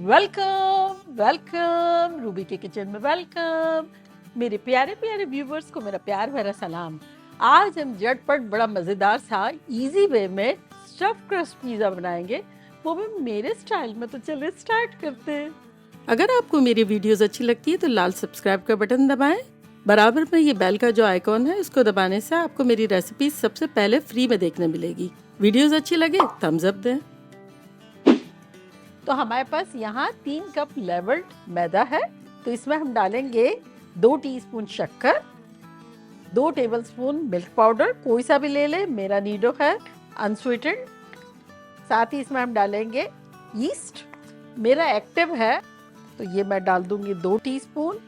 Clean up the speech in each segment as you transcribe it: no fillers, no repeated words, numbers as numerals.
Welcome welcome Ruby के kitchen में welcome. मेरे प्यारे प्यारे व्यूवर्स को मेरा प्यार भरा सलाम। आज हम झटपट बड़ा मज़ेदार सा इजी वे में स्टफ क्रस्ट पिज़्ज़ा बनाएंगे, वो भी मेरे स्टाइल में। तो चलिए स्टार्ट करते हैं। अगर आपको मेरी वीडियोस अच्छी लगती है तो लाल सब्सक्राइब का बटन दबाएं। बराबर में ये बेल का जो आइकॉन है उसको दबाने से आपको मेरी रेसिपी सबसे पहले फ्री में देखने मिलेगी। वीडियोस अच्छी लगे थम्स अप दें। तो हमारे पास यहाँ 3 कप लेवल्ड मैदा है, तो इसमें हम डालेंगे 2 टीस्पून शक्कर, 2 टेबलस्पून मिल्क पाउडर, कोई सा भी ले ले, मेरा नीडो है अनस्वीटेंड। साथ ही इसमें हम डालेंगे ईस्ट, मेरा एक्टिव है तो ये मैं डाल दूंगी 2 टीस्पून।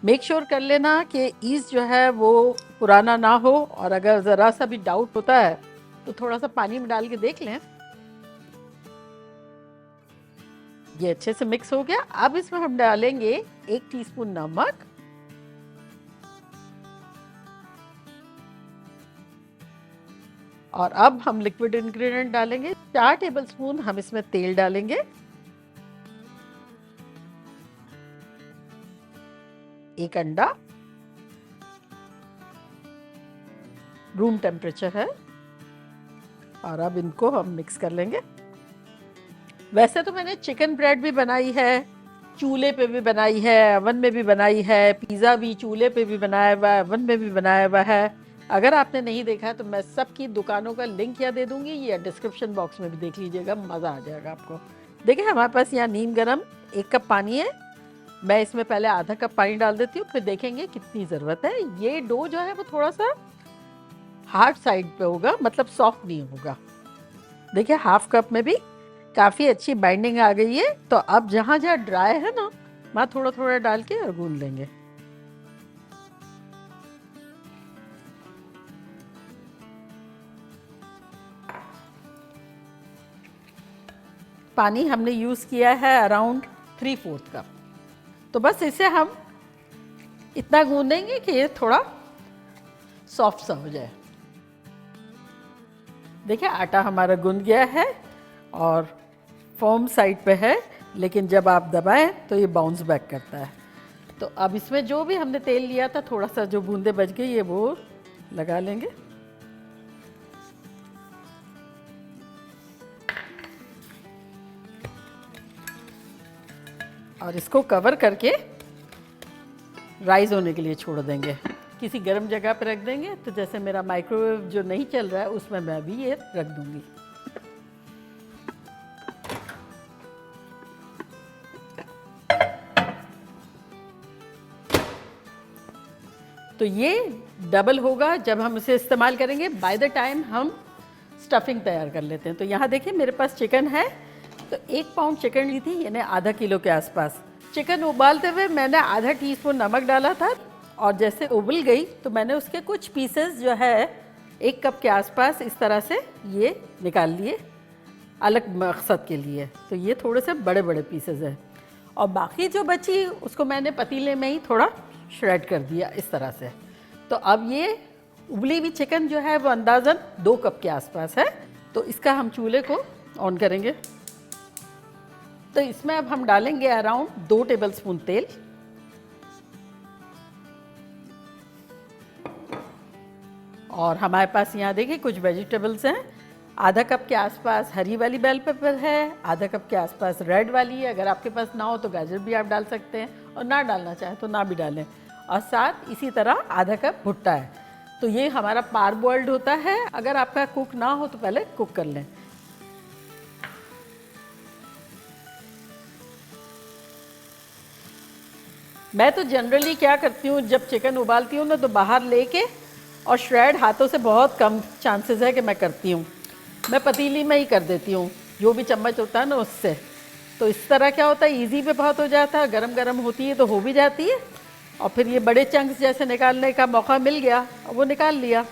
मेक श्योर कर लेना कि ईस्ट जो है वो पुराना ना हो, और अगर ज़रा सा भी डाउट होता है तो थोड़ा सा पानी में डाल के देख लें। ये अच्छे से मिक्स हो गया। अब इसमें हम डालेंगे 1 टीस्पून नमक, और अब हम लिक्विड इंग्रेडिएंट डालेंगे। 4 टेबलस्पून हम इसमें तेल डालेंगे, 1 अंडा, रूम टेम्परेचर है, और अब इनको हम मिक्स कर लेंगे। वैसे तो मैंने चिकन ब्रेड भी बनाई है, चूल्हे पे भी बनाई है, अवन में भी बनाई है, पिज़्ज़ा भी चूल्हे पे भी बनाया हुआ है, अवन में भी बनाया हुआ है। अगर आपने नहीं देखा है तो मैं सबकी दुकानों का लिंक या दे दूंगी या डिस्क्रिप्शन बॉक्स में भी देख लीजिएगा, मज़ा आ जाएगा आपको। देखिए हमारे पास यहाँ नीम गरम 1 कप पानी है, मैं इसमें पहले आधा कप पानी डाल देती हूँ, फिर देखेंगे कितनी ज़रूरत है। ये डो जो है वो थोड़ा सा हार्ड साइड पे होगा, मतलब सॉफ्ट नहीं होगा। देखिए हाफ कप में भी काफ़ी अच्छी बाइंडिंग आ गई है। तो अब जहाँ जहाँ ड्राई है ना, वहाँ थोड़ा थोड़ा डाल के और गूंद लेंगे। पानी हमने यूज़ किया है अराउंड 3/4 कप। तो बस इसे हम इतना गूंदेंगे कि ये थोड़ा सॉफ्ट सा हो जाए। देखिए आटा हमारा गूंद गया है और फर्म साइड पे है, लेकिन जब आप दबाएं तो ये बाउंस बैक करता है। तो अब इसमें जो भी हमने तेल लिया था, थोड़ा सा जो बूंदे बच गई ये वो लगा लेंगे। और इसको कवर करके राइज होने के लिए छोड़ देंगे, किसी गर्म जगह पर रख देंगे। तो जैसे मेरा माइक्रोवेव जो नहीं चल रहा है उसमें मैं भी ये रख दूंगी। तो ये डबल होगा जब हम इसे इस्तेमाल करेंगे। बाय द टाइम हम स्टफिंग तैयार कर लेते हैं। तो यहाँ देखिए मेरे पास चिकन है, तो 1 पाउंड चिकन ली थी, यानी आधा किलो के आसपास। चिकन उबालते हुए मैंने आधा टीस्पून नमक डाला था, और जैसे उबल गई तो मैंने उसके कुछ पीसेस जो है 1 कप के आसपास इस तरह से ये निकाल लिए अलग मकसद के लिए। तो ये थोड़े से बड़े बड़े पीसेस हैं, और बाकी जो बची उसको मैंने पतीले में ही थोड़ा श्रेड कर दिया इस तरह से। तो अब ये उबली हुई चिकन जो है वो अंदाज़न 2 कप के आसपास है। तो इसका हम चूल्हे को ऑन करेंगे। तो इसमें अब हम डालेंगे अराउंड 2 टेबलस्पून तेल, और हमारे पास यहाँ देखिए कुछ वेजिटेबल्स हैं। आधा कप के आसपास हरी वाली बेल पेपर है, आधा कप के आसपास रेड वाली है। अगर आपके पास ना हो तो गाजर भी आप डाल सकते हैं, और ना डालना चाहें तो ना भी डालें। और साथ इसी तरह आधा कप भुट्टा है। तो ये हमारा पार बॉइल्ड होता है। अगर आपका कुक ना हो तो पहले कुक कर लें। मैं तो जनरली क्या करती हूँ, जब चिकन उबालती हूँ ना तो बाहर लेके और श्रेड हाथों से बहुत कम चांसेस है कि मैं करती हूँ, मैं पतीली में ही कर देती हूँ, जो भी चम्मच होता है ना उससे। तो इस तरह क्या होता है, इजी पे बहुत हो जाता है, गरम गरम होती है तो हो भी जाती है, और फिर ये बड़े चंक्स जैसे निकालने का मौका मिल गया और वो निकाल लिया।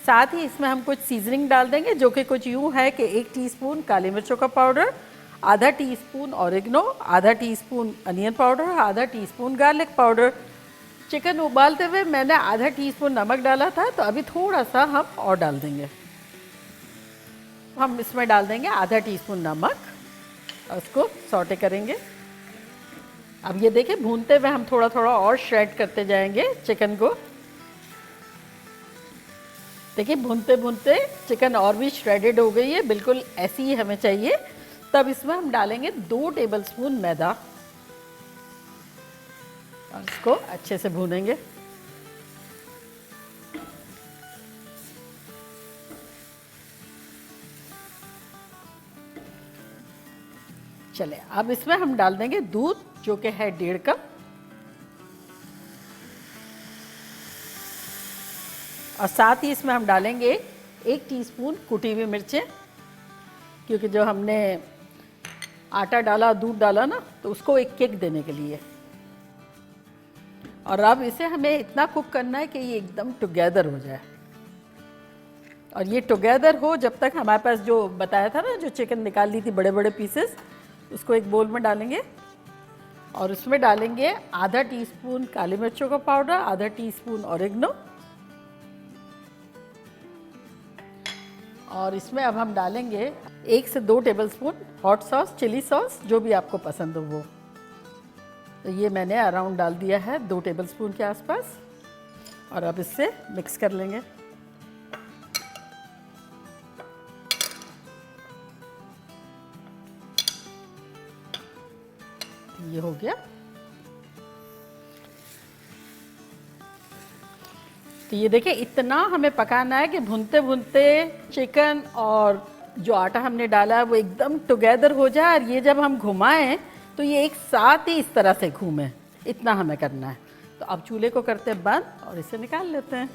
साथ ही इसमें हम कुछ सीजनिंग डाल देंगे, जो कि कुछ यूँ है कि 1 टीस्पून काली मिर्चों का पाउडर, आधा टीस्पून ऑरिगनो, आधा टीस्पून अनियन पाउडर, आधा टीस्पून गार्लिक पाउडर। चिकन उबालते हुए मैंने आधा टीस्पून नमक डाला था, तो अभी थोड़ा सा हम और डाल देंगे। हम इसमें डाल देंगे आधा टीस्पून नमक, और उसको सॉटे करेंगे। अब ये देखिए भूनते हुए हम थोड़ा थोड़ा और श्रेड करते जाएंगे चिकन को। देखिए भूनते भूनते चिकन और भी श्रेडेड हो गई है, बिल्कुल ऐसी ही हमें चाहिए। तब इसमें हम डालेंगे 2 टेबलस्पून मैदा और इसको अच्छे से भूनेंगे। चले अब इसमें हम डाल देंगे दूध, जो कि है 1.5 कप, और साथ ही इसमें हम डालेंगे 1 टीस्पून कुटी हुई मिर्चें, क्योंकि जो हमने आटा डाला दूध डाला ना, तो उसको एक किक देने के लिए। और अब इसे हमें इतना कुक करना है कि ये एकदम टुगेदर हो जाए। और ये टुगेदर हो जब तक हमारे पास जो बताया था ना, जो चिकन निकाल ली थी बड़े बड़े पीसेस, उसको एक बोल में डालेंगे और उसमें डालेंगे आधा टीस्पून काली मिर्चों का पाउडर, आधा टीस्पून ऑरिगेनो, और इसमें अब हम डालेंगे 1 से 2 tablespoon hot sauce, chilli sauce, जो भी आपको पसंद हो वो। तो ये मैंने अराउंड डाल दिया है 2 टेबलस्पून के आसपास, और अब इससे मिक्स कर लेंगे। ये हो गया। तो ये देखिए इतना हमें पकाना है कि भुनते भुनते चिकन और जो आटा हमने डाला है वो एकदम टुगेदर हो जाए, और ये जब हम घुमाएं तो ये एक साथ ही इस तरह से घूमे, इतना हमें करना है। तो अब चूल्हे को करते हैं बंद और इसे निकाल लेते हैं।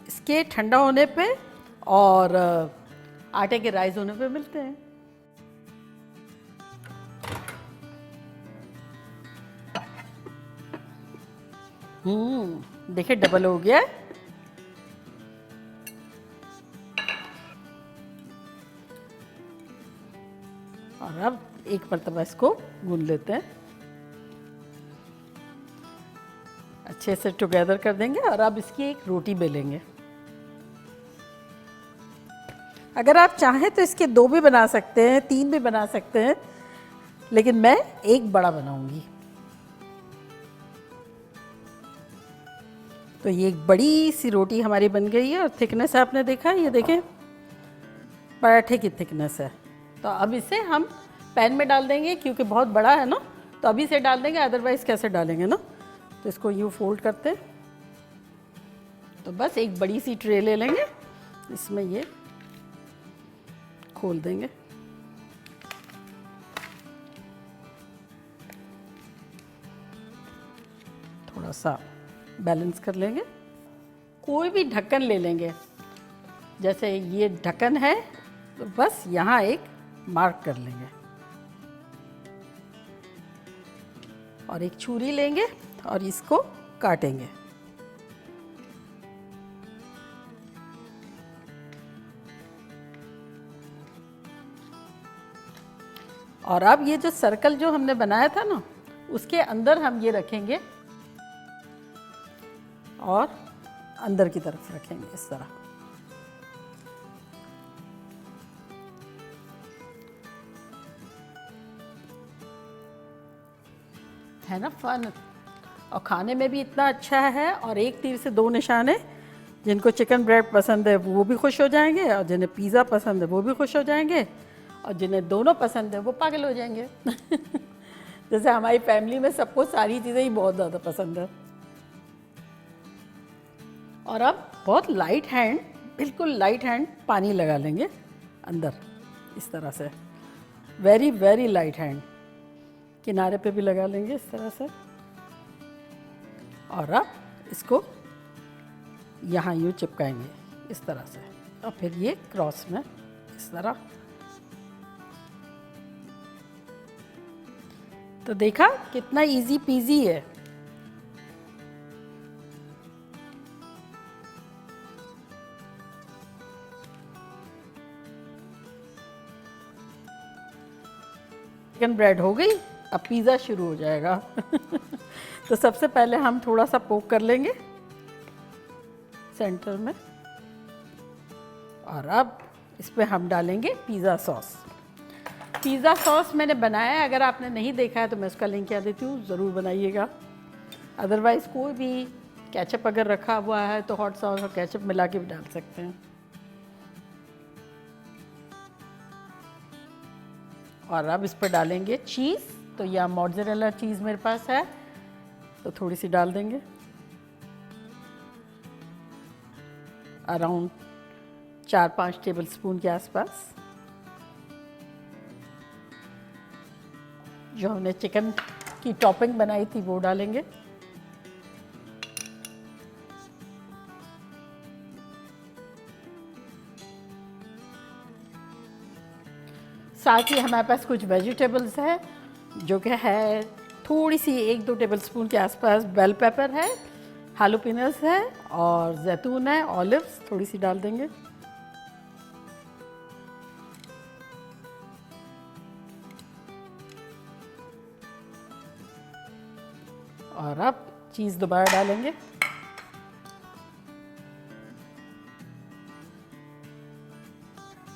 इसके ठंडा होने पे और आटे के राइज होने पे मिलते हैं। देखिए डबल हो गया है। और अब एक मरतबा इसको गूंद लेते हैं, अच्छे से टुगेदर कर देंगे। और अब इसकी एक रोटी बेलेंगे। अगर आप चाहें तो इसके 2 भी बना सकते हैं, 3 भी बना सकते हैं, लेकिन मैं एक बड़ा बनाऊंगी। तो ये एक बड़ी सी रोटी हमारी बन गई है, और थिकनेस आपने देखा, ये देखें पराठे की थिकनेस है। तो अब इसे हम पैन में डाल देंगे, क्योंकि बहुत बड़ा है ना, तो अभी से डाल देंगे, अदरवाइज़ कैसे डालेंगे ना। तो इसको यूँ फोल्ड करते हैं। तो बस एक बड़ी सी ट्रे ले लेंगे, इसमें ये खोल देंगे। थोड़ा सा बैलेंस कर लेंगे। कोई भी ढक्कन ले लेंगे, जैसे ये ढक्कन है तो बस यहाँ एक मार्क कर लेंगे, और एक छुरी लेंगे और इसको काटेंगे। और अब ये जो सर्कल जो हमने बनाया था ना, उसके अंदर हम ये रखेंगे और अंदर की तरफ रखेंगे इस तरह। है ना फन, और खाने में भी इतना अच्छा है। और एक तीर से 2 निशान है, जिनको चिकन ब्रेड पसंद है वो भी खुश हो जाएंगे, और जिन्हें पिज़्ज़ा पसंद है वो भी खुश हो जाएंगे, और जिन्हें दोनों पसंद है वो पागल हो जाएंगे। जैसे हमारी फैमिली में सबको सारी चीज़ें ही बहुत ज़्यादा पसंद है। और अब बहुत लाइट हैंड, बिल्कुल लाइट हैंड पानी लगा लेंगे अंदर इस तरह से, वेरी वेरी लाइट हैंड। किनारे पे भी लगा लेंगे इस तरह से, और अब इसको यहाँ यूँ चिपकाएंगे इस तरह से, और फिर ये क्रॉस में इस तरह। तो देखा कितना इजी पीजी है। चिकन ब्रेड हो गई, अब पिज़्ज़ा शुरू हो जाएगा। तो सबसे पहले हम थोड़ा सा पोक कर लेंगे सेंटर में, और अब इस पर हम डालेंगे पिज़्ज़ा सॉस। पिज़्ज़ा सॉस मैंने बनाया है, अगर आपने नहीं देखा है तो मैं उसका लिंक यहाँ देती हूँ, ज़रूर बनाइएगा। अदरवाइज़ कोई भी केचप अगर रखा हुआ है तो हॉट सॉस और केचप मिला के भी डाल सकते हैं। और अब इस पर डालेंगे चीज़। तो यह मोज़रेला चीज़ मेरे पास है, तो थोड़ी सी डाल देंगे, अराउंड 4-5 टेबल स्पून के आसपास। जो हमने चिकन की टॉपिंग बनाई थी वो डालेंगे। साथ ही हमारे पास कुछ वेजिटेबल्स है, जो कि है थोड़ी सी 1-2 टेबल स्पून के आसपास बेल पेपर है, हालोपिनस है और जैतून है, ऑलिव्स थोड़ी सी डाल देंगे। और अब चीज़ दोबारा डालेंगे।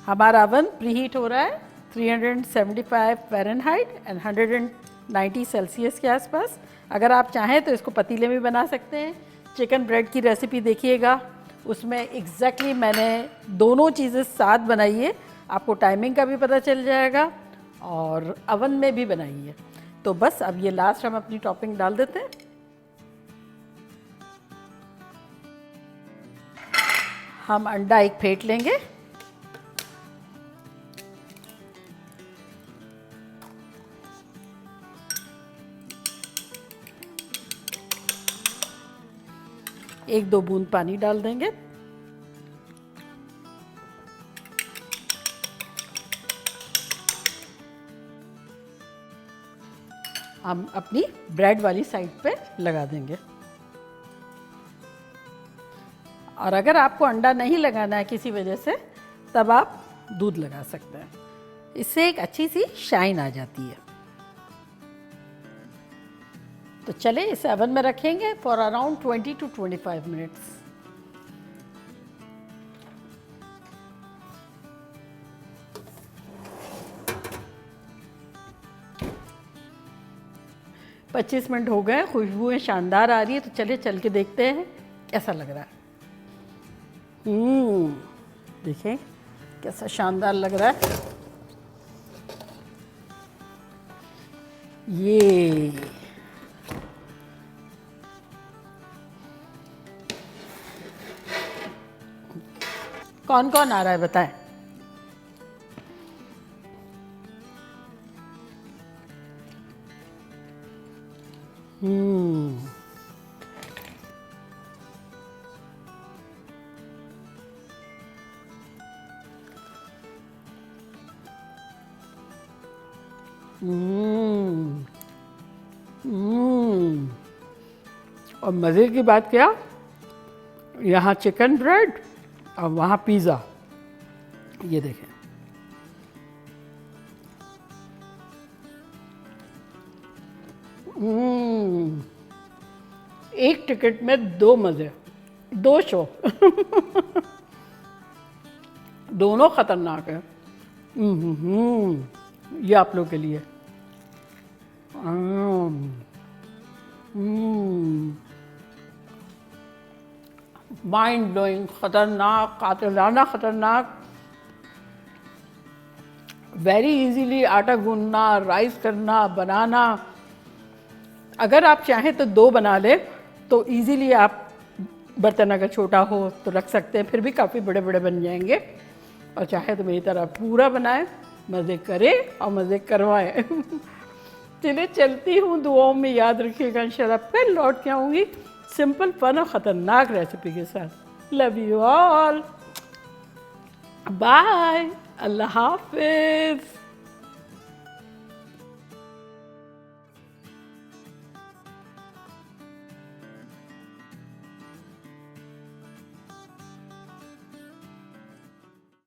हमारा अवन प्रीहीट हो रहा है 375 फ़ारेनहाइट एंड 190 सेल्सियस के आसपास। अगर आप चाहें तो इसको पतीले में बना सकते हैं। चिकन ब्रेड की रेसिपी देखिएगा, उसमें एग्जैक्टली मैंने दोनों चीज़ें साथ बनाई है, आपको टाइमिंग का भी पता चल जाएगा और अवन में भी बनाई है। तो बस अब ये लास्ट हम अपनी टॉपिंग डाल देते हैं। हम अंडा एक फेंट लेंगे, एक 2 बूंद पानी डाल देंगे। हम अपनी ब्रेड वाली साइड पे लगा देंगे। और अगर आपको अंडा नहीं लगाना है किसी वजह से, तब आप दूध लगा सकते हैं, इससे एक अच्छी सी शाइन आ जाती है। तो चले इसे ओवन में रखेंगे फॉर अराउंड 20 to 25 मिनट्स। पच्चीस मिनट हो गए, खुशबुएं शानदार आ रही है, तो चले चल के देखते हैं कैसा लग रहा है। देखें कैसा शानदार लग रहा है ये। कौन कौन आ रहा है बताएं? और मज़े की बात क्या, यहाँ चिकन ब्रेड और वहाँ पिज़्ज़ा। ये देखें, एक टिकट में 2 मज़े, 2 शो दोनों ख़तरनाक है। ये आप लोग के लिए। माइंड ब्लोइंग, ख़तरनाक, कातिलाना ख़तरनाक। वेरी इजीली आटा गूंदना, राइस करना, बनाना। अगर आप चाहें तो 2 बना लें तो इजीली आप, बर्तन अगर छोटा हो तो रख सकते हैं, फिर भी काफ़ी बड़े बड़े बन जाएंगे। और चाहे तो मेरी तरह पूरा बनाएं, मज़े करें और मज़े करवाएं। चलिए चलती हूँ, दुआओं में याद रखिएगा। इंशाल्लाह फिर लौट के आऊँगी सिंपल फन और ख़तरनाक रेसिपी के साथ। लव यू ऑल, बाय, अल्लाह हाफिज़।